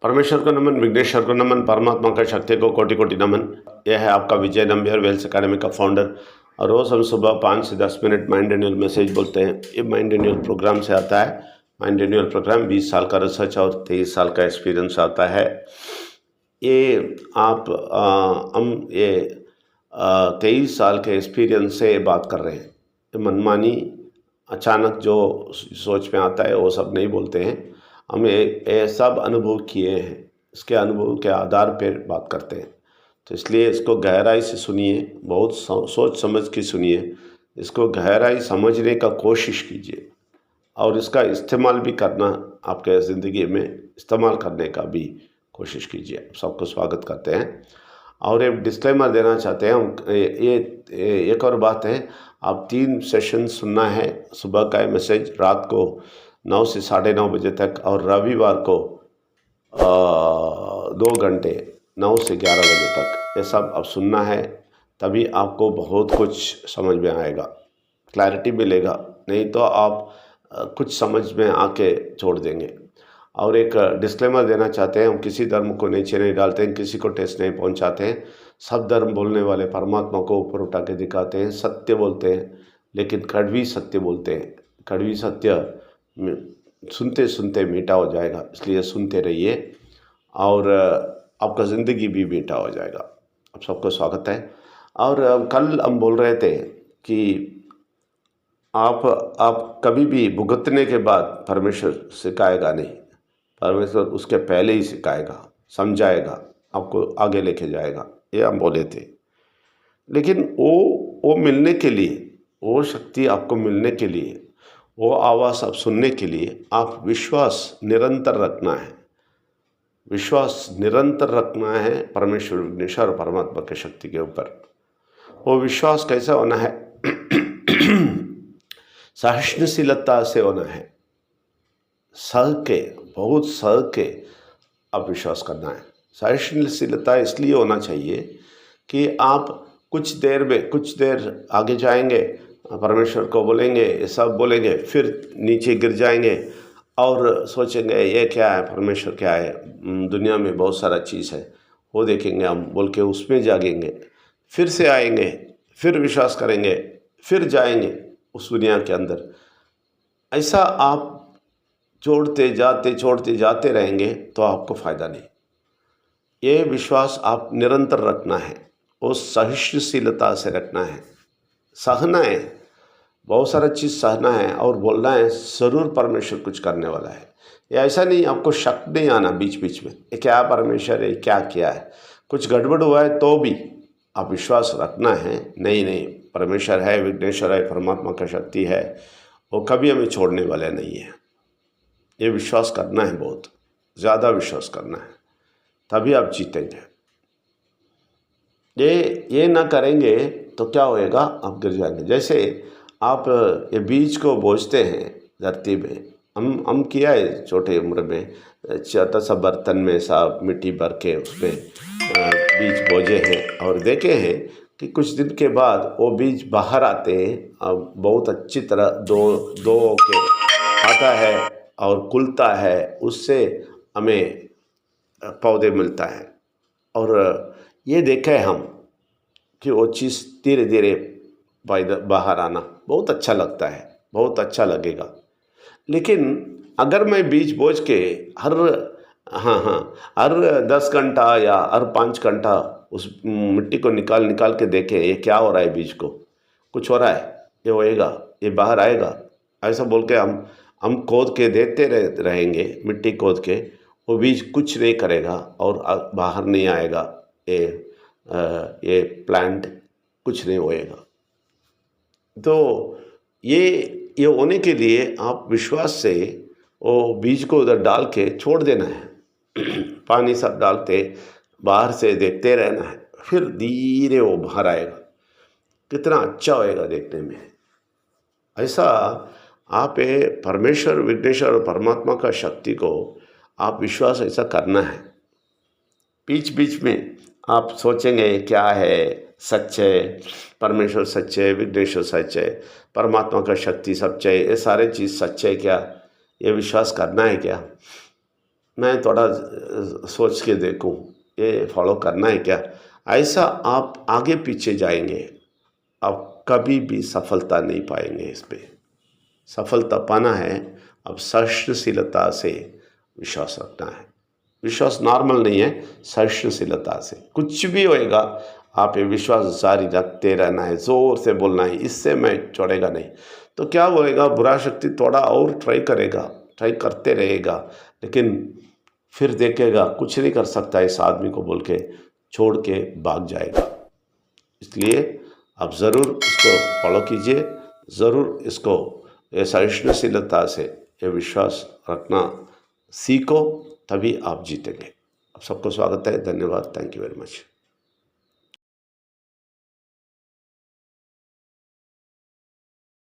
परमेश्वर को नमन, विघ्नेश्वर को नमन, परमात्मा का शक्ति को कोटि कोटि नमन। यह है आपका विजय नंबियार वेल्स अकेडमी का फाउंडर। और रोज़ हम सुबह 5 से 10 मिनट माइंड रिन्यूअल मैसेज बोलते हैं। ये माइंड रिन्यूअल प्रोग्राम से आता है। माइंड रिन्यूअल प्रोग्राम 20 साल का रिसर्च और 23 साल का एक्सपीरियंस आता है। ये आप हम ये 23 साल के एक्सपीरियंस से बात कर रहे हैं। ये मनमानी अचानक जो सोच में आता है वो सब नहीं बोलते हैं। हम ये सब अनुभव किए हैं, इसके अनुभव के आधार पर बात करते हैं। तो इसलिए इसको गहराई से सुनिए, बहुत सोच समझ के सुनिए, इसको गहराई समझने का कोशिश कीजिए और इसका इस्तेमाल भी करना, आपके ज़िंदगी में इस्तेमाल करने का भी कोशिश कीजिए। आप सबको स्वागत करते हैं और एक डिस्क्लेमर देना चाहते हैं हम। ये एक और बात है, आप 3 सेशन सुनना है। सुबह का है मैसेज, रात को 9 से 9:30 बजे तक, और रविवार को 2 घंटे 9 से 11 बजे तक। ये सब अब सुनना है, तभी आपको बहुत कुछ समझ में आएगा, क्लैरिटी मिलेगा। नहीं तो आप कुछ समझ में आके छोड़ देंगे। और एक डिस्क्लेमर देना चाहते हैं, हम किसी धर्म को नीचे नहीं डालते हैं, किसी को ठेस नहीं पहुंचाते हैं। सब धर्म बोलने वाले परमात्मा को ऊपर उठा के दिखाते हैं, सत्य बोलते हैं, लेकिन कड़वी सत्य बोलते हैं। कड़वी सत्य सुनते सुनते मीठा हो जाएगा, इसलिए सुनते रहिए और आपका ज़िंदगी भी मीठा हो जाएगा। आप सबको स्वागत है। और कल हम बोल रहे थे कि आप कभी भी भुगतने के बाद परमेश्वर सिखाएगा नहीं, परमेश्वर उसके पहले ही सिखाएगा, समझाएगा, आपको आगे लेके जाएगा, ये हम बोले थे। लेकिन वो मिलने के लिए, वो शक्ति आपको मिलने के लिए, वो आवाज़ आप सुनने के लिए, आप विश्वास निरंतर रखना है। विश्वास निरंतर रखना है परमेश्वर, विघ्नेश्वर और परमात्मा की शक्ति के ऊपर। वो विश्वास कैसा होना है? सहिष्णुशीलता से होना है। सह के, बहुत सह के आप विश्वास करना है। सहिष्णुशीलता इसलिए होना चाहिए कि आप कुछ देर आगे जाएंगे, परमेश्वर को बोलेंगे, ये सब बोलेंगे, फिर नीचे गिर जाएंगे और सोचेंगे ये क्या है, परमेश्वर क्या है, दुनिया में बहुत सारा चीज़ है, वो देखेंगे हम बोल के उसमें जागेंगे, फिर से आएंगे, फिर विश्वास करेंगे, फिर जाएंगे उस दुनिया के अंदर। ऐसा आप छोड़ते जाते रहेंगे तो आपको फ़ायदा नहीं। ये विश्वास आप निरंतर रखना है, वो सहिष्णुशीलता से रखना है, सहना है, बहुत सारा चीज़ सहना है और बोलना है ज़रूर परमेश्वर कुछ करने वाला है। ये ऐसा नहीं, आपको शक नहीं आना बीच बीच में, ये क्या परमेश्वर है, क्या किया है, कुछ गड़बड़ हुआ है तो भी आप विश्वास रखना है। नहीं, परमेश्वर है, विघ्नेश्वर है, परमात्मा का शक्ति है, वो कभी हमें छोड़ने वाले नहीं है। ये विश्वास करना है, बहुत ज़्यादा विश्वास करना है, तभी आप जीतेंगे। ये ना करेंगे तो क्या होएगा, आप गिर जाएंगे। जैसे आप ये बीज को बोझते हैं धरती में, हम किया है छोटे उम्र में, छोटा सा बर्तन में सब मिट्टी भर के उसमें बीज बोझे हैं और देखे हैं कि कुछ दिन के बाद वो बीज बाहर आते हैं, अब बहुत अच्छी तरह दो के आता है और खुलता है, उससे हमें पौधे मिलता है। और ये देखे हम कि वो चीज़ धीरे धीरे बाहर आना बहुत अच्छा लगता है, बहुत अच्छा लगेगा। लेकिन अगर मैं बीज बोझ के हर 10 घंटा या हर 5 घंटा उस मिट्टी को निकाल के देखें ये क्या हो रहा है, बीज को कुछ हो रहा है, ये होएगा, ये बाहर आएगा, ऐसा बोल के हम खोद के देखते रहेंगे, मिट्टी खोद के, वो बीज कुछ नहीं करेगा और बाहर नहीं आएगा, ये प्लांट कुछ नहीं होएगा। तो ये होने के लिए आप विश्वास से वो बीज को उधर डाल के छोड़ देना है। पानी सब डालते बाहर से देखते रहना है, फिर धीरे वो बाहर आएगा, कितना अच्छा होएगा देखने में। ऐसा आप परमेश्वर, विघ्नेश्वर और परमात्मा का शक्ति को आप विश्वास ऐसा करना है। बीच बीच में आप सोचेंगे क्या है, सच है, परमेश्वर सच है, विघ्नेश्वर सच है, परमात्मा का शक्ति सच है, ये सारे चीज़ सच है क्या, ये विश्वास करना है क्या? मैं थोड़ा सोच के देखूं, ये फॉलो करना है क्या, ऐसा आप आगे पीछे जाएंगे, आप कभी भी सफलता नहीं पाएंगे। इस पे सफलता पाना है, अब सहिष्णुशीलता से विश्वास रखना है। विश्वास नॉर्मल नहीं है, सहिष्णुशीलता से कुछ भी होएगा आप ये विश्वास जारी रखते रहना है, ज़ोर से बोलना है, इससे मैं छोड़ेगा नहीं। तो क्या होएगा, बुरा शक्ति थोड़ा और ट्राई करते रहेगा, लेकिन फिर देखेगा कुछ नहीं कर सकता इस आदमी को बोल के छोड़ के भाग जाएगा। इसलिए आप ज़रूर इसको फॉलो कीजिए, ज़रूर इसको ये सहिष्णुशीलता से ये विश्वास रखना सीखो, तभी आप जीतेंगे। आप सबको स्वागत है, धन्यवाद, थैंक यू वेरी मच।